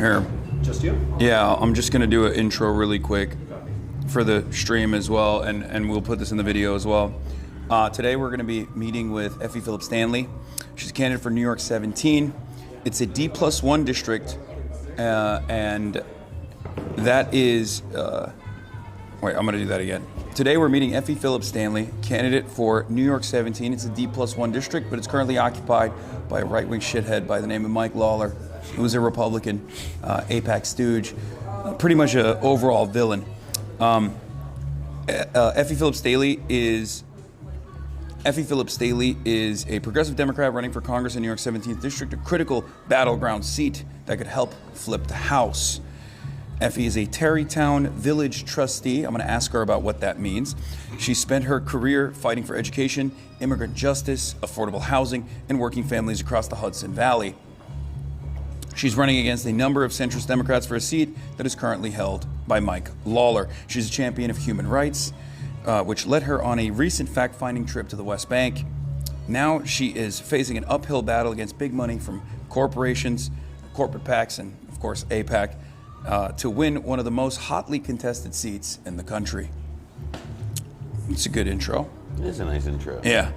Here. Just you? Yeah, I'm just gonna do an intro really quick for the stream as well, and we'll put this in the video as well. Today we're gonna be meeting with Effie Philips-Stanley. She's a candidate for New York 17. It's a D+1 district, and that is, wait, I'm gonna do that again. Today we're meeting Effie Philips-Stanley, candidate for New York 17. It's a D+1 district, but it's currently occupied by a right-wing shithead by the name of Mike Lawler, who's a Republican, AIPAC stooge, pretty much an overall villain. Effie Philips-Stanley is a progressive Democrat running for Congress in New York 17th District, a critical battleground seat that could help flip the House. Effie is a Tarrytown Village trustee. I'm going to ask her about what that means. She spent her career fighting for education, immigrant justice, affordable housing, and working families across the Hudson Valley. She's running against a number of centrist Democrats for a seat that is currently held by Mike Lawler. She's a champion of human rights, which led her on a recent fact-finding trip to the West Bank. Now she is facing an uphill battle against big money from corporations, corporate PACs, and of course AIPAC, to win one of the most hotly contested seats in the country. It's a good intro. It is a nice intro. Yeah.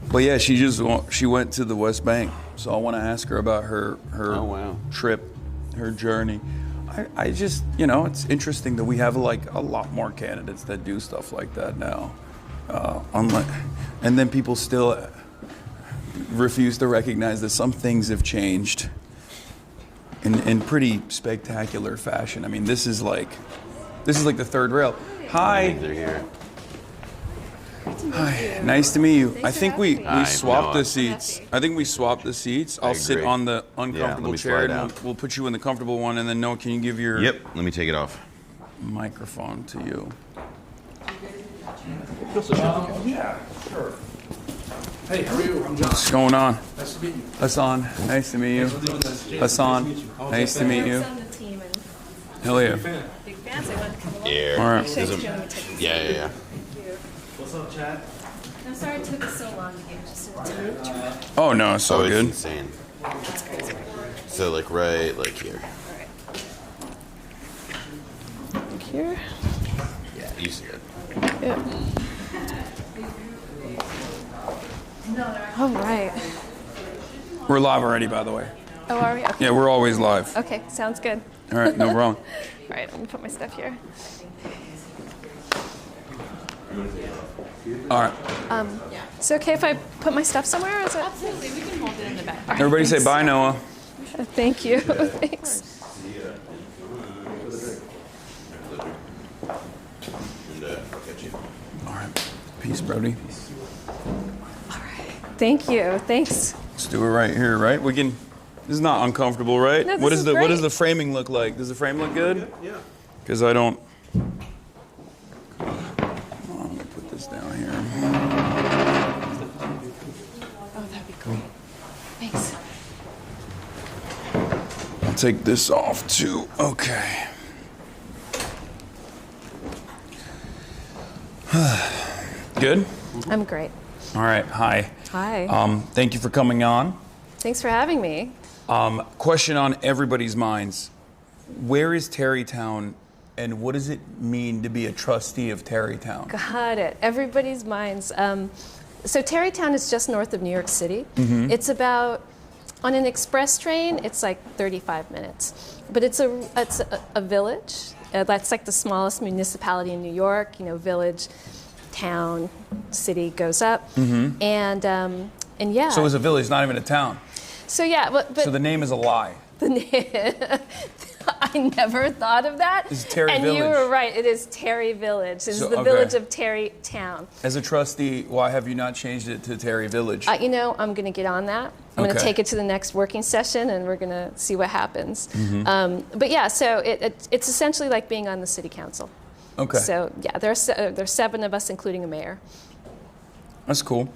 But yeah, she went to the West Bank, so I want to ask her about her trip, her journey. I just, it's interesting that we have like a lot more candidates that do stuff like that now. And then people still refuse to recognize that some things have changed in pretty spectacular fashion. I mean, this is like the third rail. Hi. They're here. Hi, nice to meet you. I think we swapped the seats. I'll sit on the uncomfortable chair, and we'll put you in the comfortable one. And then Noah, can you give your let me take it off. Microphone to you? Yeah, sure. Hey, how are you? I'm John. What's going on? Nice to meet you. Hassan, nice to meet you. Hassan, nice to meet you. Hell yeah. Big fans, I want to come along. Yeah. All right. Yeah. What's up, Chad? I'm sorry it took us so long to get just in time. Oh no, it's so It's good. insane. That's crazy. So right here. Like here? Yeah, you see it. Yeah. All right. We're live already, by the way. Oh, are we? Okay. Yeah, we're always live. Okay, sounds good. All right, no problem. All right, let me put my stuff here. All right. Is it okay if I put my stuff somewhere? Is it? Absolutely, we can hold it in the back. Everybody say bye, Noah. Thank you. Thanks. I'll catch you. All right. Peace, Brody. All right. Thank you. Thanks. Let's do it right here, right? We can. This is not uncomfortable, right? No, this what is what great. does the framing look like? Does the frame look good? Yeah. Because I don't. I'm gonna put this down here. Oh, that'd be great. Thanks. I'll take this off too. Okay. Good? I'm great. All right. Hi. Hi. Thank you for coming on. Thanks for having me. Question on everybody's minds. Where is Tarrytown, and what does it mean to be a trustee of Tarrytown? Got it. Everybody's minds. So Tarrytown is just north of New York City. Mm-hmm. It's about, on an express train, it's like 35 minutes. But it's a village. That's like the smallest municipality in New York. Village, town, city goes up. Mm-hmm. And yeah. So it's a village, not even a town. So yeah, but So the name is a lie. I never thought of that. It's Terry and Village. you were right. It is Terry Village. This is the okay. village of Tarrytown. As a trustee, why have you not changed it to Terry Village? I'm going to get on that. I'm going to Okay. take it to the next working session, and we're going to see what happens. Mm-hmm. But yeah, so it's essentially like being on the city council. Okay. So yeah, there's 7 of us, including a mayor. That's cool.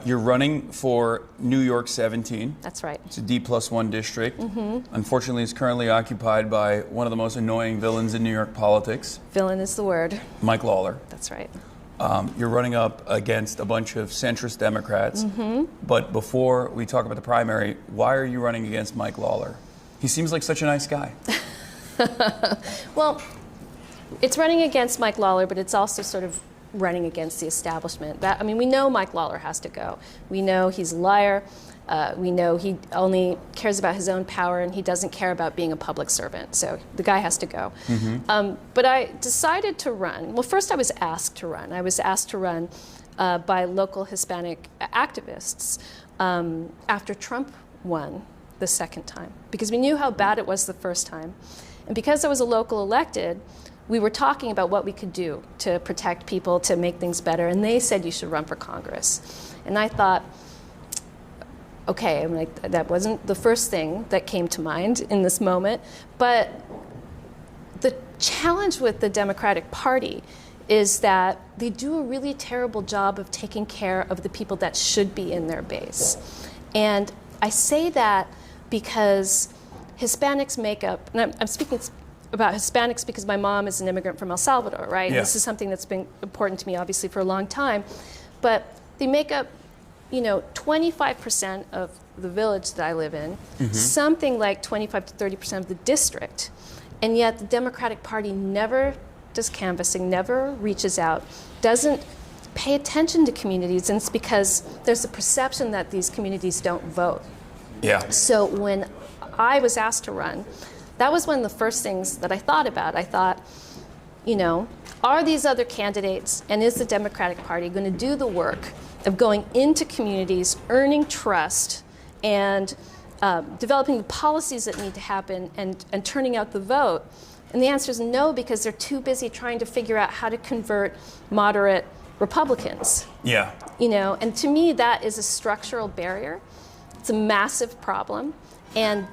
You're running for New York 17. That's right. It's a D+1 district. Mm-hmm. Unfortunately, it's currently occupied by one of the most annoying villains in New York politics, Villain is the word. Mike Lawler. That's right. You're running up against a bunch of centrist Democrats. But before we talk about the primary, why are you running against Mike Lawler? He seems like such a nice guy. Well, it's running against Mike Lawler, but it's also sort of running against the establishment. We know Mike Lawler has to go. We know he's a liar. We know he only cares about his own power, and he doesn't care about being a public servant. So the guy has to go. But I decided to run. Well, first I was asked to run. I was asked to run by local Hispanic activists after Trump won the second time, because we knew how bad it was the first time. And because I was a local elected, we were talking about what we could do to protect people, to make things better, and they said you should run for Congress. And I thought, okay, that wasn't the first thing that came to mind in this moment, but the challenge with the Democratic Party is that they do a really terrible job of taking care of the people that should be in their base. And I say that because Hispanics make up, and I'm speaking about Hispanics because my mom is an immigrant from El Salvador, right? Yeah. This is something that's been important to me, obviously, for a long time. But they make up 25% of the village that I live in, something like 25 to 30% of the district. And yet the Democratic Party never does canvassing, never reaches out, doesn't pay attention to communities, and it's because there's a perception that these communities don't vote. Yeah. So when I was asked to run, that was one of the first things that I thought about. I thought, are these other candidates and is the Democratic Party going to do the work of going into communities, earning trust, and developing the policies that need to happen and turning out the vote? And the answer is no, because they're too busy trying to figure out how to convert moderate Republicans. Yeah. And to me, that is a structural barrier. It's a massive problem. And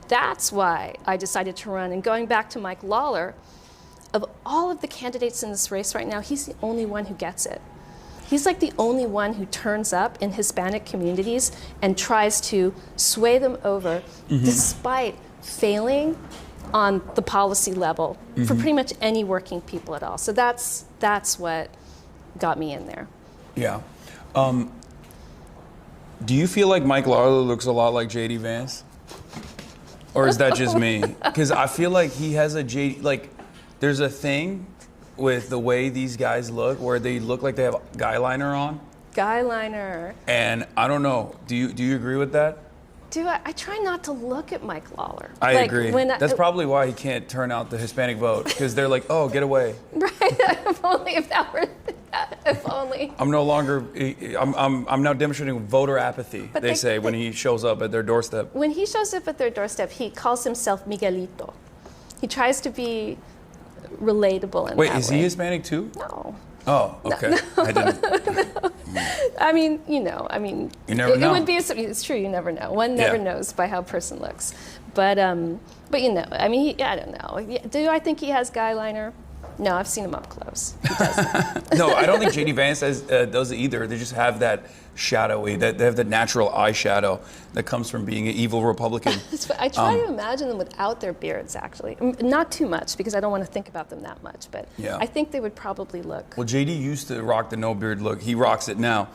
that's why I decided to run. And going back to Mike Lawler, of all of the candidates in this race right now, he's the only one who gets it. He's like the only one who turns up in Hispanic communities and tries to sway them over, despite failing on the policy level for pretty much any working people at all. So that's what got me in there. Yeah. Do you feel like Mike Lawler looks a lot like J.D. Vance? Or is that just me? Because I feel like he has there's a thing with the way these guys look where they look like they have guy liner on. Guy liner. And I don't know, do you agree with that? I try not to look at Mike Lawler. I agree. That's probably why he can't turn out the Hispanic vote, because they're like, oh, get away. Right. If only. I'm no longer. I'm now demonstrating voter apathy. But they say when he shows up at their doorstep. When he shows up at their doorstep, he calls himself Miguelito. He tries to be relatable in Wait, that is way. he Hispanic too? No. Oh, okay. I didn't. You never know. It would be. It's true. You never know. One never knows by how a person looks. But I don't know. Do I think he has guy liner? No, I've seen him up close. He doesn't. No, I don't think J.D. Vance does it either. They just have that shadowy, they have that natural eyeshadow that comes from being an evil Republican. I try to imagine them without their beards, actually. Not too much, because I don't want to think about them that much, but yeah. I think they would probably look. Well, J.D. used to rock the no beard look. He rocks it now.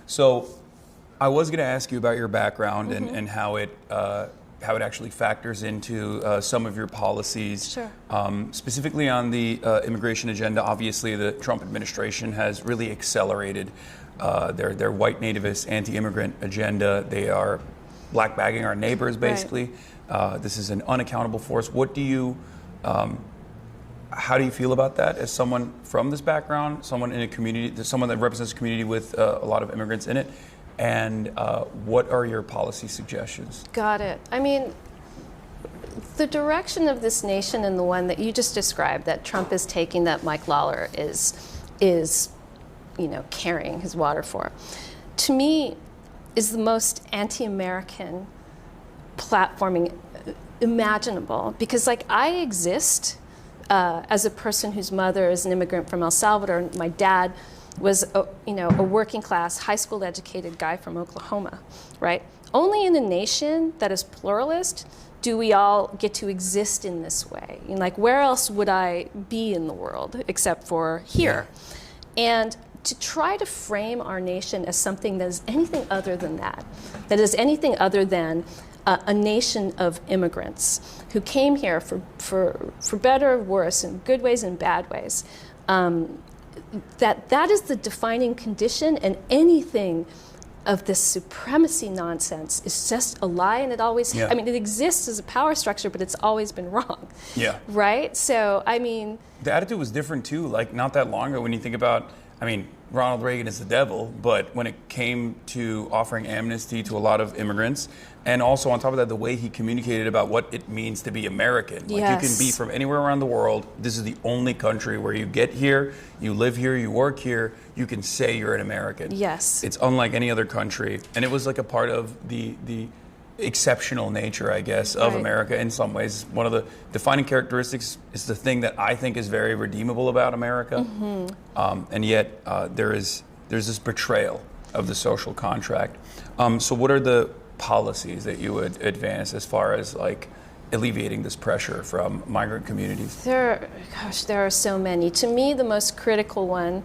So I was going to ask you about your background and how it actually factors into some of your policies. Sure. Specifically on the immigration agenda. Obviously, the Trump administration has really accelerated their white nativist anti-immigrant agenda. They are black bagging our neighbors, basically. Right. This is an unaccountable force. How do you feel about that as someone from this background, someone in a community, someone that represents a community with a lot of immigrants in it? And what are your policy suggestions? Got it. The direction of this nation and the one that you just described, that Trump is taking, that Mike Lawler is carrying his water for, to me, is the most anti-American platforming imaginable. Because, I exist as a person whose mother is an immigrant from El Salvador. My dad was a working class, high school educated guy from Oklahoma, right? Only in a nation that is pluralist do we all get to exist in this way. Where else would I be in the world except for here? And to try to frame our nation as something that is anything other than that is anything other than a nation of immigrants who came here for better or worse, in good ways and bad ways, that is the defining condition, and anything of this supremacy nonsense is just a lie, and it always, I mean, it exists as a power structure, but it's always been wrong. Yeah. Right? So, I mean... The attitude was different too, like not that long ago when you think about, I mean, Ronald Reagan is the devil, but when it came to offering amnesty to a lot of immigrants, and also on top of that, the way he communicated about what it means to be American. Like you can be from anywhere around the world. This is the only country where you get here, you live here, you work here, you can say you're an American. Yes. It's unlike any other country. And it was like a part of the exceptional nature, I guess, of America in some ways. One of the defining characteristics is the thing that I think is very redeemable about America. And yet there's this betrayal of the social contract. So what are the policies that you would advance as far as like alleviating this pressure from migrant communities? There are so many. To me, the most critical one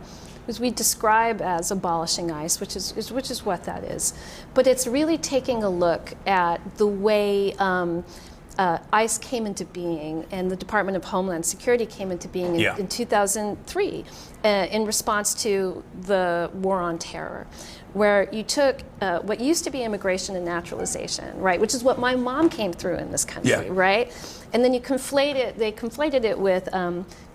is we describe as abolishing ICE, which is what that is. But it's really taking a look at the way ICE came into being and the Department of Homeland Security came into being in 2003 in response to the war on terror, where you took what used to be immigration and naturalization, right, which is what my mom came through in this country, right? And then they conflated it with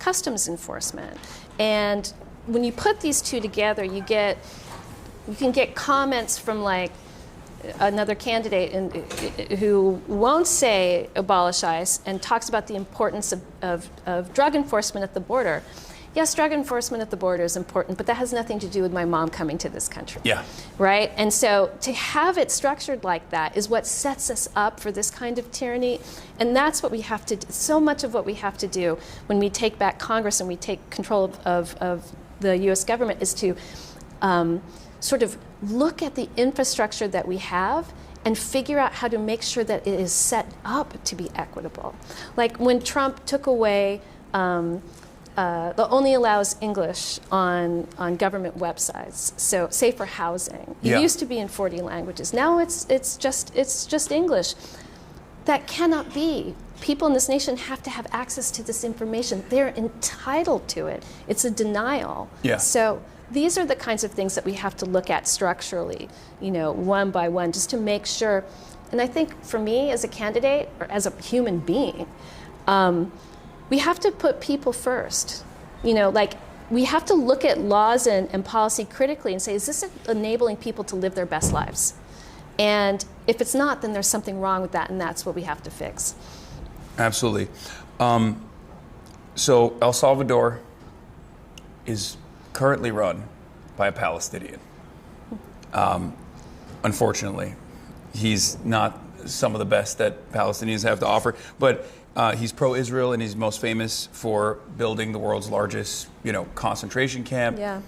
customs enforcement. And when you put these two together, you can get comments from like another candidate who won't say abolish ICE and talks about the importance of drug enforcement at the border. Yes, drug enforcement at the border is important, but that has nothing to do with my mom coming to this country. Yeah. Right? And so to have it structured like that is what sets us up for this kind of tyranny. And that's what we have to do. So much of what we have to do when we take back Congress and we take control of the U.S. government is to sort of look at the infrastructure that we have and figure out how to make sure that it is set up to be equitable. Like when Trump took away that only allows English on government websites. So, say for housing, it used to be in 40 languages. Now it's just English. That cannot be. People in this nation have to have access to this information. They're entitled to it. It's a denial. Yeah. So these are the kinds of things that we have to look at structurally, one by one, just to make sure. And I think for me as a candidate or as a human being, we have to put people first. We have to look at laws and policy critically and say, is this enabling people to live their best lives? And if it's not, then there's something wrong with that, and that's what we have to fix. Absolutely. So El Salvador is currently run by a Palestinian. Unfortunately, he's not some of the best that Palestinians have to offer, but he's pro-Israel, and he's most famous for building the world's largest, concentration camp. Yeah.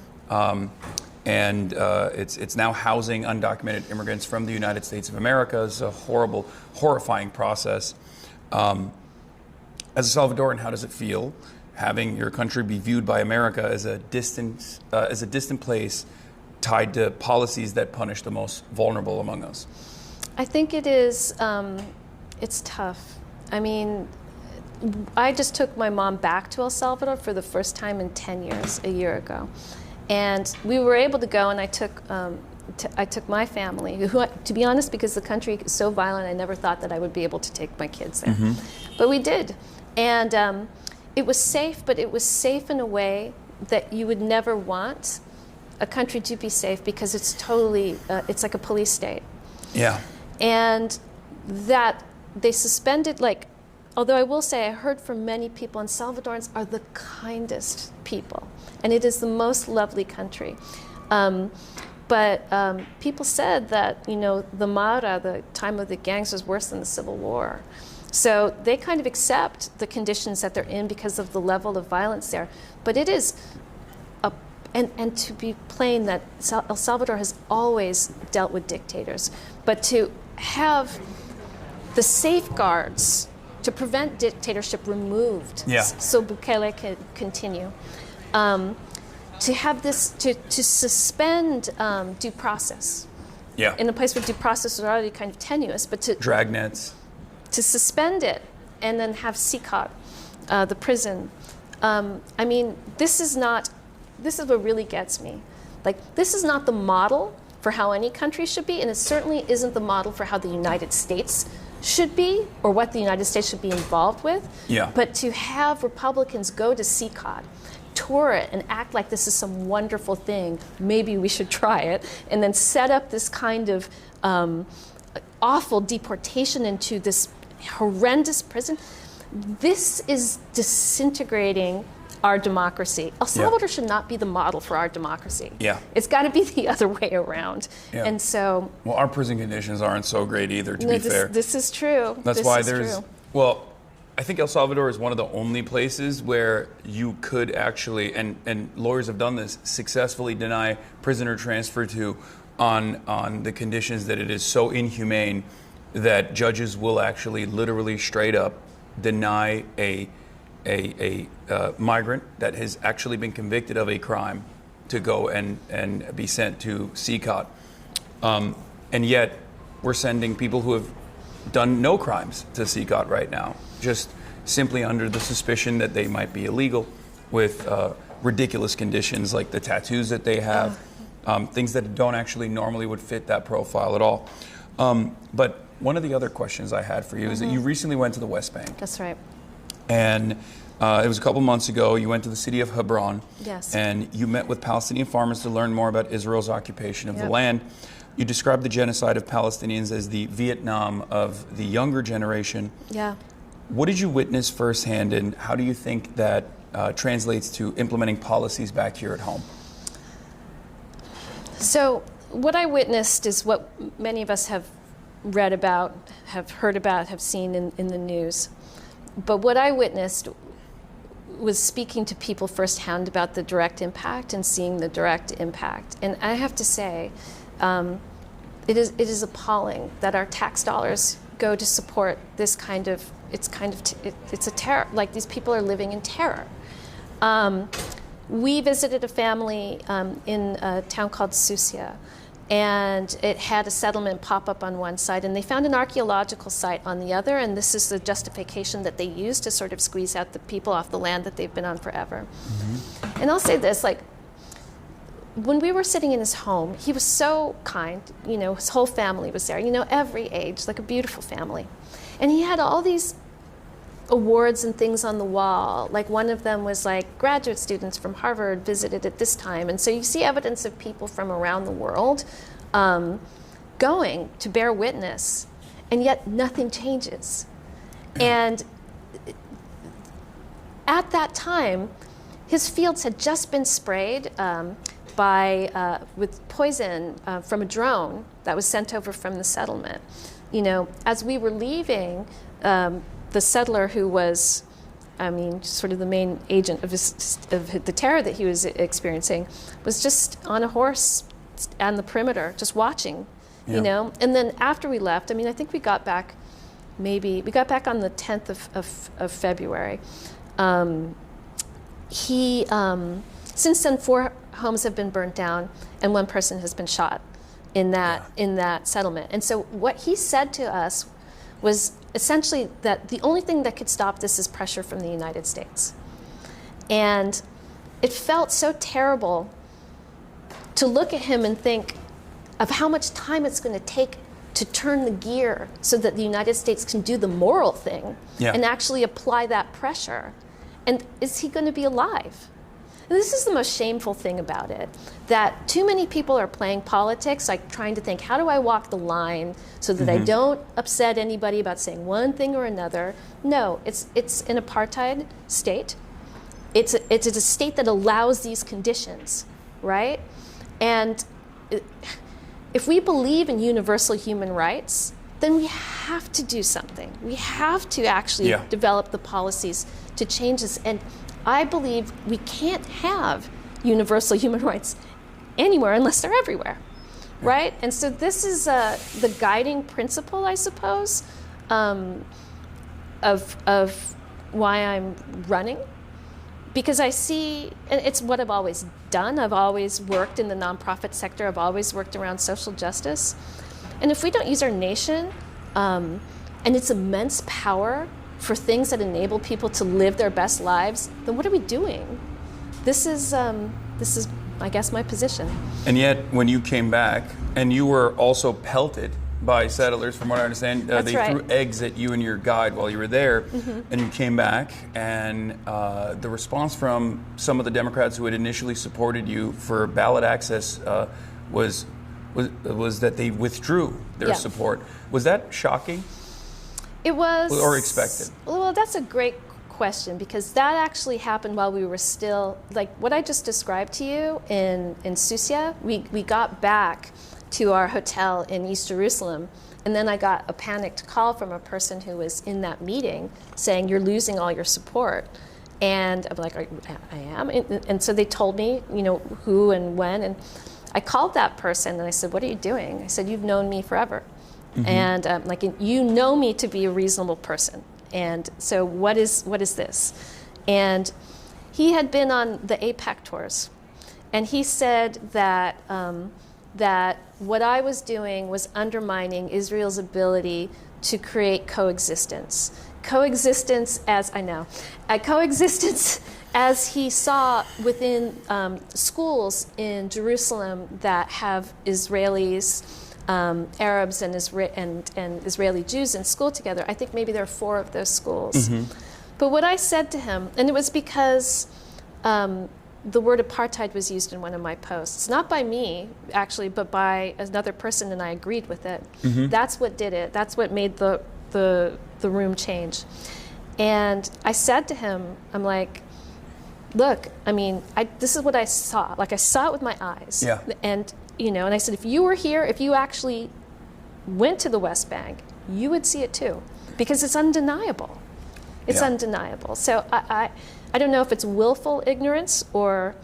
And it's now housing undocumented immigrants from the United States of America. It's a horrible, horrifying process. As a Salvadoran, how does it feel having your country be viewed by America as a distant place tied to policies that punish the most vulnerable among us? I think it is. It's tough. I mean, I just took my mom back to El Salvador for the first time in 10 years, a year ago. And we were able to go, and I took my family, who, to be honest, because the country is so violent, I never thought that I would be able to take my kids there. But we did. And it was safe, but it was safe in a way that you would never want a country to be safe, because it's totally, it's like a police state. Yeah. And that they suspended, although I will say I heard from many people, and Salvadorans are the kindest people, and it is the most lovely country. But people said that, the Mara, the time of the gangs, was worse than the Civil War. So they kind of accept the conditions that they're in because of the level of violence there. But it is, and to be plain, that El Salvador has always dealt with dictators. But to have the safeguards to prevent dictatorship removed, so Bukele can continue. to have this, to suspend due process Yeah. in a place where due process was already kind of tenuous, but Dragnets. to suspend it and then have CCOT, the prison. I mean, this is what really gets me. Like, this is not the model for how any country should be, and it certainly isn't the model for how the United States should be, or what the United States should be involved with. Yeah. But to have Republicans go to CCOT, tour it, and act like this is some wonderful thing, maybe we should try it, and then set up this kind of awful deportation into this horrendous prison, this is disintegrating our democracy. El Salvador should not be the model for our democracy. Yeah. It's got to be the other way around. Yeah. And so... Well, our prison conditions aren't so great either, to be fair. This is true. That's This why is there's... true. Well, I think El Salvador is one of the only places where you could actually, and lawyers have done this, successfully deny prisoner transfer to on the conditions that it is so inhumane that judges will actually literally straight up deny a migrant that has actually been convicted of a crime to go and be sent to CCOT. And yet we're sending people who have done no crimes to CCOT right now, just simply under the suspicion that they might be illegal, with ridiculous conditions like the tattoos that they have, things that don't actually normally would fit that profile at all. But one of the other questions I had for you is that you recently went to the West Bank. That's right. And it was a couple months ago. You went to the city of Hebron. Yes. And you met with Palestinian farmers to learn more about Israel's occupation of the Yep. land. You described the genocide of Palestinians as the Vietnam of the younger generation. Yeah. What did you witness firsthand, and how do you think that translates to implementing policies back here at home? So what I witnessed is what many of us have read about, have heard about, have seen in the news. But what I witnessed was speaking to people firsthand about the direct impact and seeing the direct impact. And I have to say, it is appalling that our tax dollars go to support this kind of, it's a terror, like these people are living in terror. We visited a family in a town called Susia, and it had a settlement pop up on one side, and they found an archaeological site on the other, and this is the justification that they use to sort of squeeze out the people off the land that they've been on forever. Mm-hmm. And I'll say this, like, when we were sitting in his home, he was so kind, you know, his whole family was there, you know, every age, like a beautiful family. And he had all these awards and things on the wall. Like, one of them was like, graduate students from Harvard visited at this time. And so you see evidence of people from around the world going to bear witness, and yet nothing changes. And at that time, his fields had just been sprayed with poison from a drone that was sent over from the settlement. You know, as we were leaving, the settler who was, I mean, sort of the main agent of the terror that he was experiencing, was just on a horse on the perimeter, just watching, you know. And then after we left, I mean, I think we got back on the 10th of February. Since then, 4 homes have been burnt down, and 1 person has been shot in that settlement. And so what he said to us was essentially that the only thing that could stop this is pressure from the United States. And it felt so terrible to look at him and think of how much time it's going to take to turn the gear so that the United States can do the moral thing and actually apply that pressure. And is he going to be alive? And this is the most shameful thing about it, that too many people are playing politics, like trying to think, how do I walk the line so that I don't upset anybody about saying one thing or another? No, it's an apartheid state. It's a state that allows these conditions, right? And if we believe in universal human rights, then we have to do something. We have to actually develop the policies to change this. And I believe we can't have universal human rights anywhere unless they're everywhere, right? And so this is the guiding principle, I suppose, of why I'm running. because I see, and it's what I've always done. I've always worked in the nonprofit sector. I've always worked around social justice. And if we don't use our nation and its immense power for things that enable people to live their best lives, then what are we doing? This is, I guess, my position. And yet, when you came back, and you were also pelted by settlers, from what I understand, That's they right. threw eggs at you and your guide while you were there, and you came back, and the response from some of the Democrats who had initially supported you for ballot access was that they withdrew their support. Was that shocking? It was. Or expected? Well, that's a great question, because that actually happened while we were still, like what I just described to you in Susia, we got back to our hotel in East Jerusalem, and then I got a panicked call from a person who was in that meeting saying, you're losing all your support. And I'm like, I am? And so they told me, who and when, and I called that person and I said, what are you doing? I said, you've known me forever. And you know me to be a reasonable person. And so what is this? And he had been on the AIPAC tours, and he said that that what I was doing was undermining Israel's ability to create coexistence. Coexistence as he saw within schools in Jerusalem that have Israelis, Arabs and Israeli Jews in school together. I think maybe there are 4 of those schools. But what I said to him, and it was because the word apartheid was used in one of my posts, not by me actually, but by another person, and I agreed with it. That's what did it. That's what made the room change. And I said to him, I'm like, look, I mean, this is what I saw. Like, I saw it with my eyes. Yeah. And and I said, if you were here, if you actually went to the West Bank, you would see it too, because it's undeniable. It's undeniable. So I don't know if it's willful ignorance or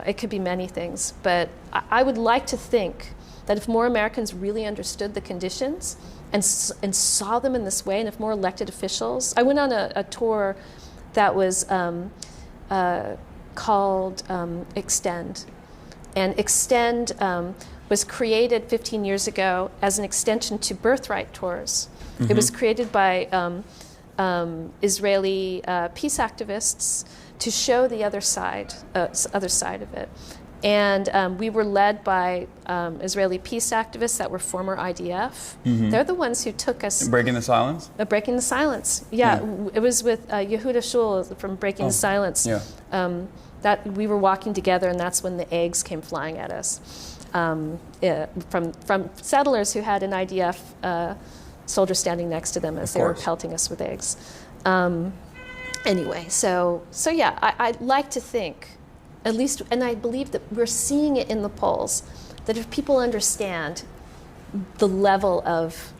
it could be many things, but I would like to think that if more Americans really understood the conditions and saw them in this way, and if more elected officials, I went on a tour that was called Extend. And Extend was created 15 years ago as an extension to Birthright tours. It was created by Israeli peace activists to show the other side of it. And we were led by Israeli peace activists that were former IDF. They're the ones who took us. Breaking the Silence? Breaking the Silence. Yeah. It was with Yehuda Shul from Breaking the Silence. Yeah. That we were walking together, and that's when the eggs came flying at us from settlers who had an IDF soldier standing next to them as they were pelting us with eggs. Anyway, so yeah, I'd like to think, at least, and I believe that we're seeing it in the polls, that if people understand the level of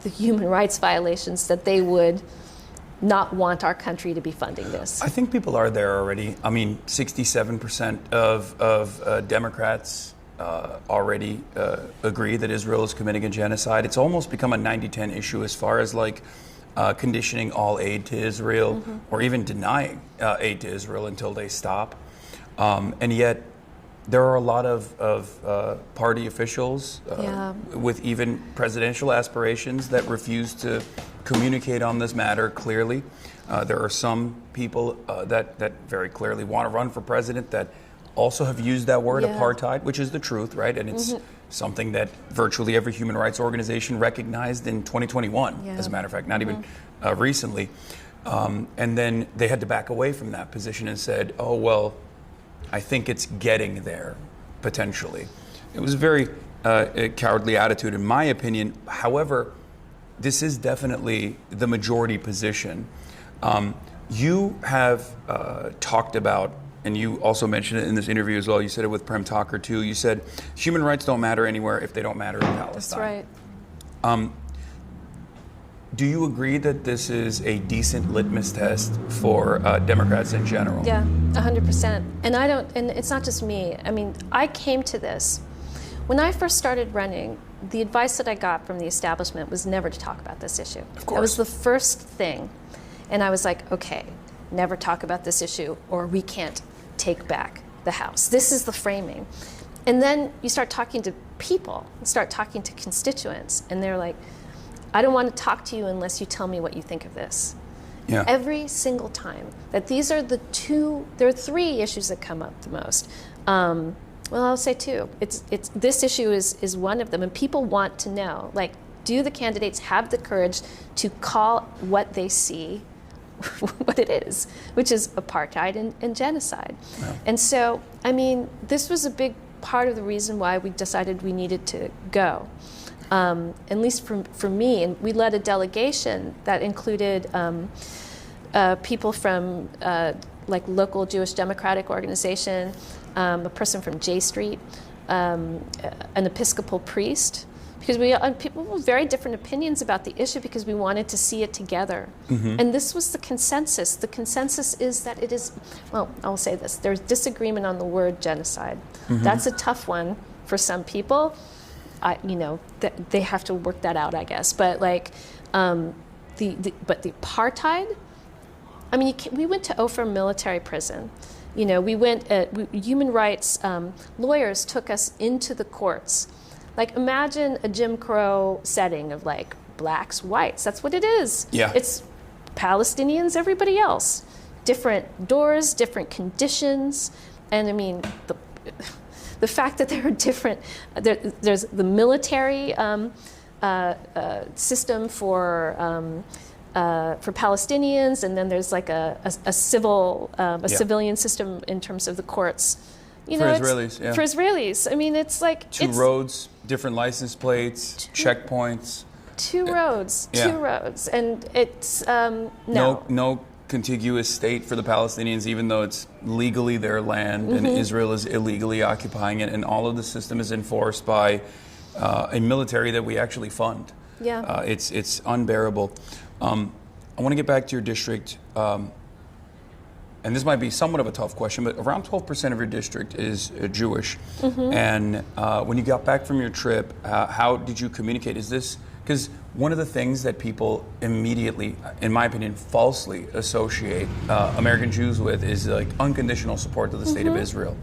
the human rights violations, that they would not want our country to be funding this. I think people are there already. I mean, 67% of Democrats already agree that Israel is committing a genocide. It's almost become a 90-10 issue as far as conditioning all aid to Israel, or even denying aid to Israel until they stop. And yet, there are a lot of party officials with even presidential aspirations that refuse to communicate on this matter clearly. There are some people that very clearly want to run for president that also have used that word, apartheid, which is the truth, right? And it's something that virtually every human rights organization recognized in 2021, as a matter of fact, not even recently. And then they had to back away from that position and said, oh, well, I think it's getting there, potentially. It was a very cowardly attitude, in my opinion. However, this is definitely the majority position. You have talked about, and you also mentioned it in this interview as well, you said it with Prem Talker too, you said human rights don't matter anywhere if they don't matter in Palestine. That's right. Do you agree that this is a decent litmus test for Democrats in general? Yeah, 100%. And it's not just me. I mean, I came to this. When I first started running, the advice that I got from the establishment was never to talk about this issue. Of course. That was the first thing. And I was like, okay, never talk about this issue, or we can't take back the House. This is the framing. And then you start talking to people, start talking to constituents, and they're like, I don't want to talk to you unless you tell me what you think of this. Yeah. Every single time. That these are there are three issues that come up the most. Well, I'll say two. This issue is one of them, and people want to know, like, do the candidates have the courage to call what they see what it is, which is apartheid and genocide. Yeah. And so, I mean, this was a big part of the reason why we decided we needed to go. At least for me, and we led a delegation that included people from like local Jewish Democratic organization, a person from J Street, an Episcopal priest, because people with very different opinions about the issue because we wanted to see it together. Mm-hmm. And this was the consensus. The consensus is that it is, well, I'll say this, there's disagreement on the word genocide. Mm-hmm. That's a tough one for some people. They have to work that out, I guess. But like, but the apartheid, I mean, we went to Ophir military prison. We went, human rights lawyers took us into the courts. Like, imagine a Jim Crow setting of like blacks, whites. That's what it is. Yeah. It's Palestinians, everybody else. Different doors, different conditions. And I mean, the fact that there are different, there's the military system for Palestinians, and then there's like a civilian system in terms of the courts. For Israelis, yeah. For Israelis. I mean, it's like... Two roads, different license plates, checkpoints. Two roads. And it's, no contiguous state for the Palestinians, even though it's legally their land, mm-hmm. and Israel is illegally occupying it, and all of the system is enforced by a military that we actually fund. Yeah. It's unbearable. I want to get back to your district, and this might be somewhat of a tough question, but around 12% of your district is Jewish. Mm-hmm. And when you got back from your trip, how did you communicate? Is this, because one of the things that people immediately, in my opinion, falsely associate American Jews with is like unconditional support to the state mm-hmm. of Israel.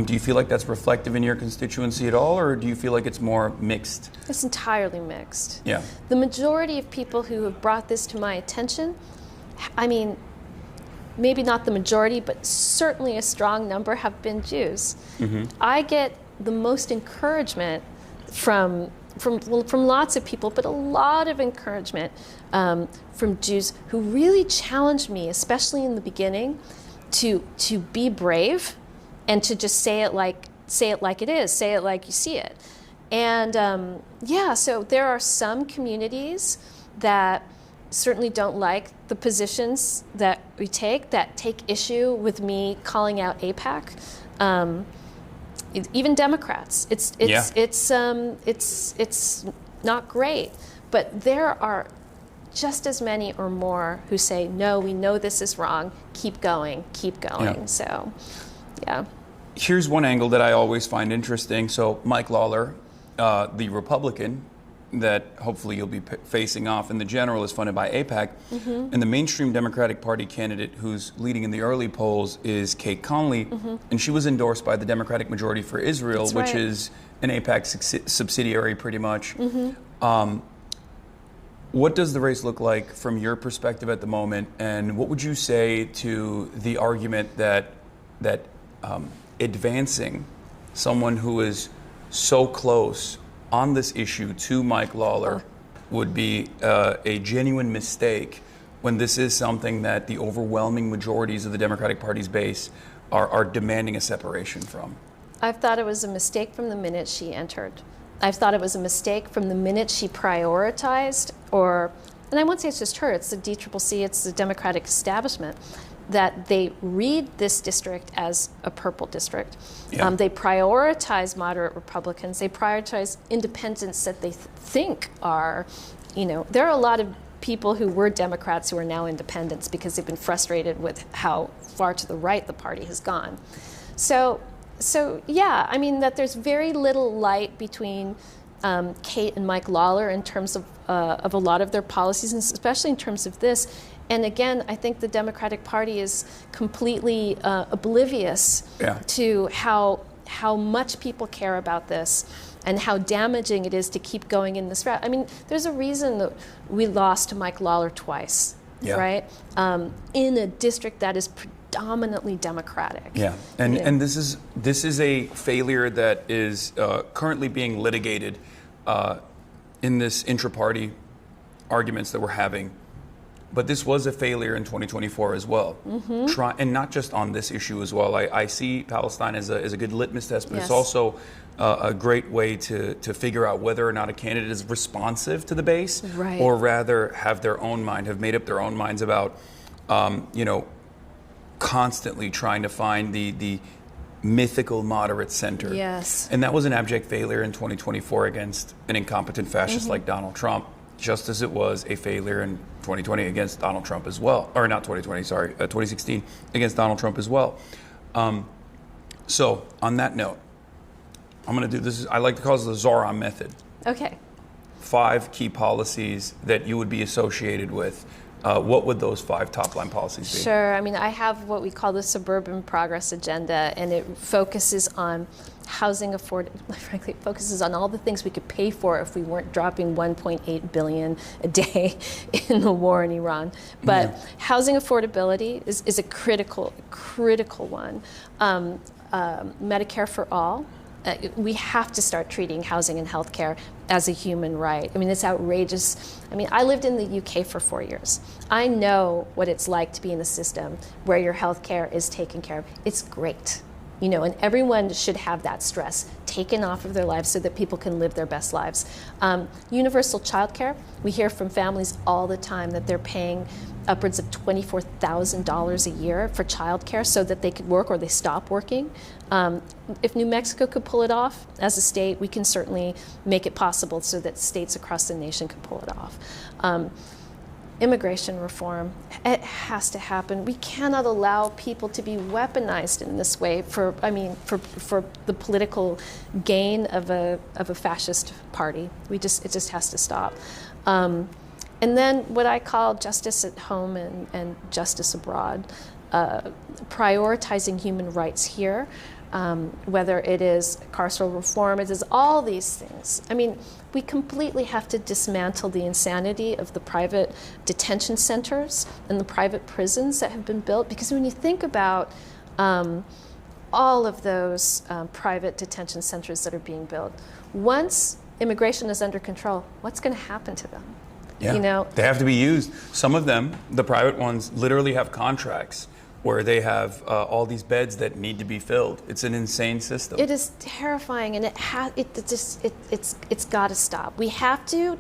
Do you feel like that's reflective in your constituency at all, or do you feel like it's more mixed? It's entirely mixed. Yeah. The majority of people who have brought this to my attention, I mean, maybe not the majority, but certainly a strong number have been Jews. Mm-hmm. I get the most encouragement from lots of people, but a lot of encouragement from Jews who really challenged me, especially in the beginning, to be brave and to just say it like it is, say it like you see it. And so there are some communities that certainly don't like the positions that we take, that take issue with me calling out AIPAC. Even Democrats, it's not great, but there are just as many or more who say, no, we know this is wrong, keep going. Yeah. So, yeah. Here's one angle that I always find interesting. So Mike Lawler, the Republican that hopefully you'll be facing off in the general, is funded by AIPAC. Mm-hmm. And the mainstream Democratic Party candidate who's leading in the early polls is Kate Conley. Mm-hmm. And she was endorsed by the Democratic Majority for Israel, That's which right. is an AIPAC subsidiary pretty much. Mm-hmm. What does the race look like from your perspective at the moment? And what would you say to the argument that advancing someone who is so close on this issue to Mike Lawler would be a genuine mistake when this is something that the overwhelming majorities of the Democratic Party's base are demanding a separation from? I've thought it was a mistake from the minute she entered. I've thought it was a mistake from the minute she prioritized, and I won't say it's just her, it's the DCCC, it's the Democratic establishment, that they read this district as a purple district. Yeah. They prioritize moderate Republicans. They prioritize independents that they think are, there are a lot of people who were Democrats who are now independents because they've been frustrated with how far to the right the party has gone. So yeah, I mean that there's very little light between Kate and Mike Lawler in terms of a lot of their policies, and especially in terms of this. And again, I think the Democratic Party is completely oblivious to how much people care about this and how damaging it is to keep going in this route. I mean, there's a reason that we lost to Mike Lawler twice, right? In a district that is predominantly Democratic. Yeah, and this is a failure that is currently being litigated in this intra-party arguments that we're having. But this was a failure in 2024 as well. And not just on this issue as well. I see Palestine as a good litmus test, but it's also a great way to figure out whether or not a candidate is responsive to the base, or rather have made up their own minds about, constantly trying to find the mythical moderate center. Yes. And that was an abject failure in 2024 against an incompetent fascist like Donald Trump, just as it was a failure in 2020 against Donald Trump as well. Or not 2020, sorry, 2016 against Donald Trump as well. So on that note, I'm going to do this. I like to call this the Zoran method. Okay. 5 key policies that you would be associated with. What would those 5 top-line policies be? Sure. I mean, I have what we call the Suburban Progress Agenda, and it focuses on housing affordability. Frankly, it focuses on all the things we could pay for if we weren't dropping $1.8 billion a day in the war in Iran. But housing affordability is a critical one. Medicare for all. We have to start treating housing and healthcare as a human right. I mean, it's outrageous. I mean, I lived in the UK for 4 years. I know what it's like to be in a system where your healthcare is taken care of. It's great, and everyone should have that stress taken off of their lives so that people can live their best lives. Universal childcare. We hear from families all the time that they're paying upwards of $24,000 a year for childcare so that they could work or they stop working. If New Mexico could pull it off as a state, we can certainly make it possible so that states across the nation can pull it off. Immigration reform, it has to happen. We cannot allow people to be weaponized in this way for the political gain of a fascist party. It just has to stop. And then what I call justice at home and justice abroad, prioritizing human rights here, whether it is carceral reform, it is all these things. I mean, we completely have to dismantle the insanity of the private detention centers and the private prisons that have been built, because when you think about all of those private detention centers that are being built, once immigration is under control, what's going to happen to them? Yeah, they have to be used. Some of them, the private ones, literally have contracts where they have all these beds that need to be filled. It's an insane system. It is terrifying, and it's got to stop. We have to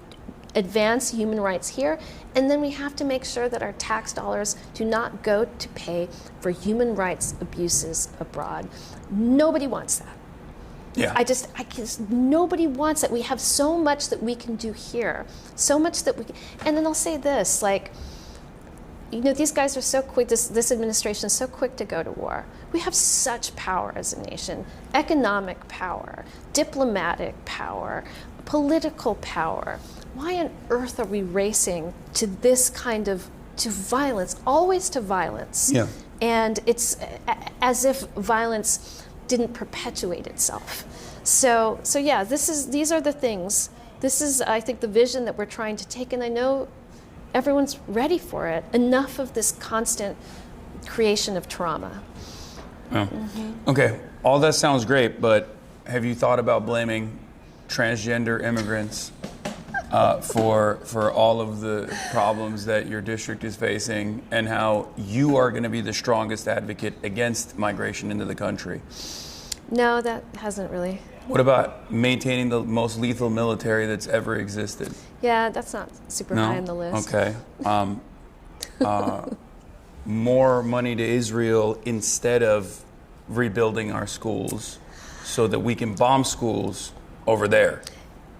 advance human rights here, and then we have to make sure that our tax dollars do not go to pay for human rights abuses abroad. Nobody wants that. Yeah. I just nobody wants it. We have so much that we can do here, so much that we can, and then I'll say this, these guys are so quick, this administration is so quick to go to war. We have such power as a nation, economic power, diplomatic power, political power. Why on earth are we racing to this kind of, to violence, always to violence? Yeah. And it's as if violence didn't perpetuate itself. So yeah, these are the things. This is, I think, the vision that we're trying to take, and I know everyone's ready for it. Enough of this constant creation of trauma. Oh. Okay, all that sounds great, but have you thought about blaming transgender immigrants for all of the problems that your district is facing, and how you are going to be the strongest advocate against migration into the country? No, that hasn't really. What about maintaining the most lethal military that's ever existed? Yeah, that's not super high on the list. Okay. More money to Israel instead of rebuilding our schools so that we can bomb schools over there.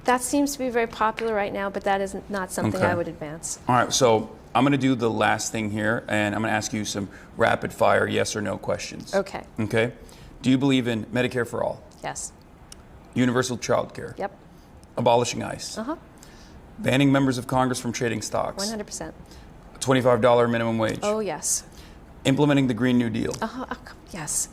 That seems to be very popular right now, but that is not something I would advance. All right, so I'm going to do the last thing here, and I'm going to ask you some rapid fire yes or no questions. Okay. Okay. Do you believe in Medicare for all? Yes. Universal child care? Yep. Abolishing ICE? Uh-huh. Banning members of Congress from trading stocks? 100%. $25 minimum wage. Oh, yes. Implementing the Green New Deal. Yes.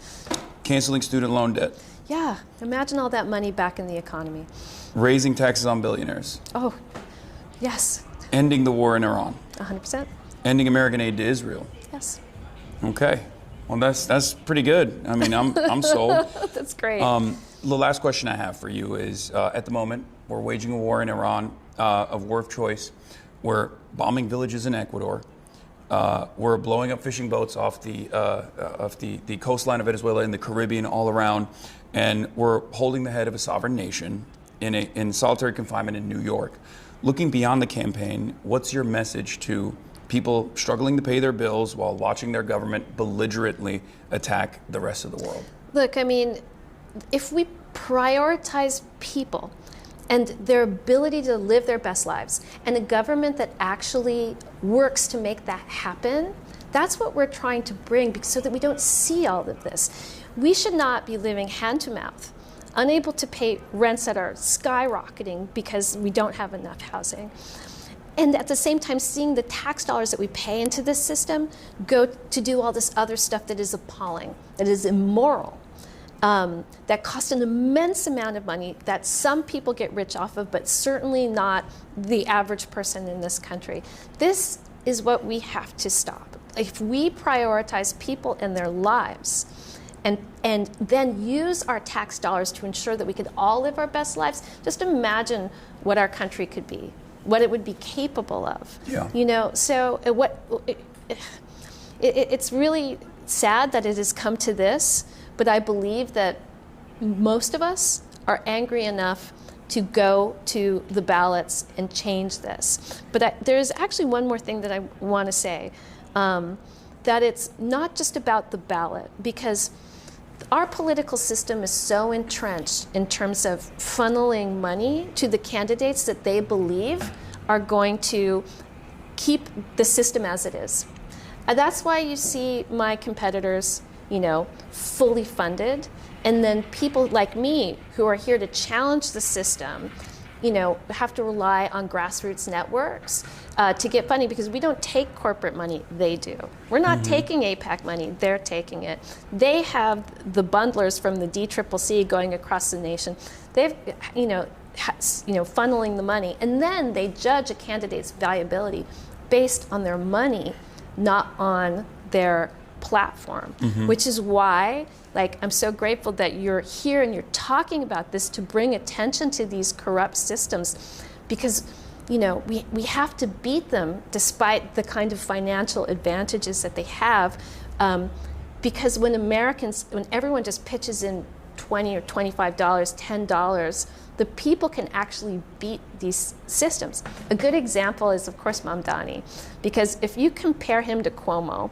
Canceling student loan debt. Yeah. Imagine all that money back in the economy. Raising taxes on billionaires. Oh, yes. Ending the war in Iran. 100%. Ending American aid to Israel. Yes. Okay. Well, that's pretty good. I mean, I'm sold. That's great. The last question I have for you is, at the moment, we're waging a war in Iran, a war of choice. We're bombing villages in Ecuador. We're blowing up fishing boats off the coastline of Venezuela in the Caribbean all around, and we're holding the head of a sovereign nation in solitary confinement in New York. Looking beyond the campaign, what's your message to people struggling to pay their bills while watching their government belligerently attack the rest of the world? Look, I mean, if we prioritize people and their ability to live their best lives, and a government that actually works to make that happen, that's what we're trying to bring so that we don't see all of this. We should not be living hand to mouth, unable to pay rents that are skyrocketing because we don't have enough housing. And at the same time, seeing the tax dollars that we pay into this system go to do all this other stuff that is appalling, that is immoral, that cost an immense amount of money that some people get rich off of, but certainly not the average person in this country. This is what we have to stop. If we prioritize people and their lives, and then use our tax dollars to ensure that we could all live our best lives, just imagine what our country could be, what it would be capable of. Yeah. You know, so it's really sad that it has come to this, but I believe that most of us are angry enough to go to the ballots and change this. But there's actually one more thing that I want to say, that it's not just about the ballot, because our political system is so entrenched in terms of funneling money to the candidates that they believe are going to keep the system as it is. And that's why you see my competitors, you know, fully funded, and then people like me who are here to challenge the system, you know, have to rely on grassroots networks to get funding, because we don't take corporate money, they do. We're not taking APAC money, they're taking it. They have the bundlers from the DCCC going across the nation. They've, funneling the money, and then they judge a candidate's viability based on their money, not on their platform, which is why, like, I'm so grateful that you're here and you're talking about this to bring attention to these corrupt systems, because, you know, we have to beat them despite the kind of financial advantages that they have, because when everyone just pitches in $20 or $25, $10, the people can actually beat these systems. A good example is, of course, Mamdani, because if you compare him to Cuomo,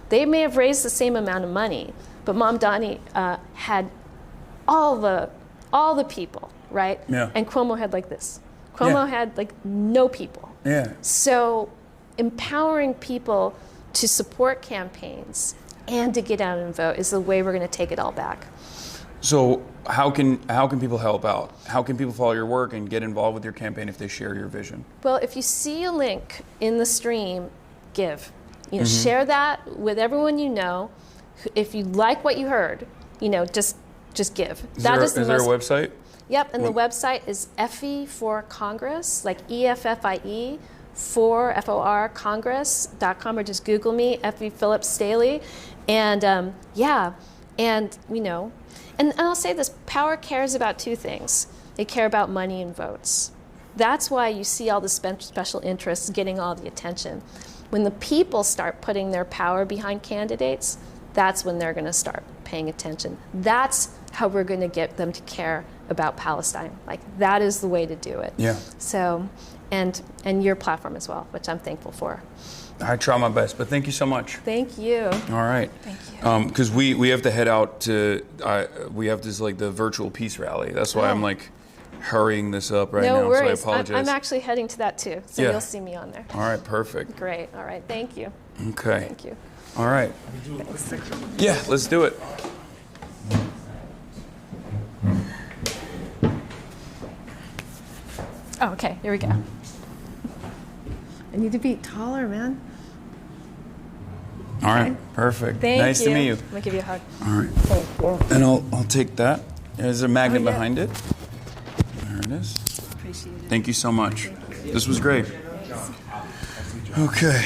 they may have raised the same amount of money, but Mamdani had all the people, right? Yeah. And Cuomo had like this. Cuomo had like no people. Yeah. So empowering people to support campaigns and to get out and vote is the way we're going to take it all back. So how can people help out? How can people follow your work and get involved with your campaign if they share your vision? Well, if you see a link in the stream, give. You know, share that with everyone you know. If you like what you heard, you know, just give. Is there a website? Yep, and the website is Effie for Congress, like EFFIE for FOR Congress.com, or just Google me, Effie Philips-Stanley, and and you know, and I'll say this: power cares about two things. They care about money and votes. That's why you see all the special interests getting all the attention. When the people start putting their power behind candidates, that's when they're going to start paying attention. That's how we're going to get them to care about Palestine. Like, that is the way to do it. Yeah. So, and your platform as well, which I'm thankful for. I try my best, but thank you so much. Thank you. All right. Thank you. Because we have to head out to, we have this, like, the virtual peace rally. That's why I'm, like, hurrying this up right now. No worries. So I apologize. I'm actually heading to that too, so Yeah. you'll see me on there. All right, perfect. Great. All right. Thank you. Okay. Thank you. All right. Yeah, let's do it. Oh, okay. Here we go. I need to be taller, man. All right, perfect. Thank Nice you. to meet you. I'm gonna give you a hug. All right. And I'll take that. There's a magnet yeah. behind it. There it is. Appreciate it. Thank you so much. This was great. Okay.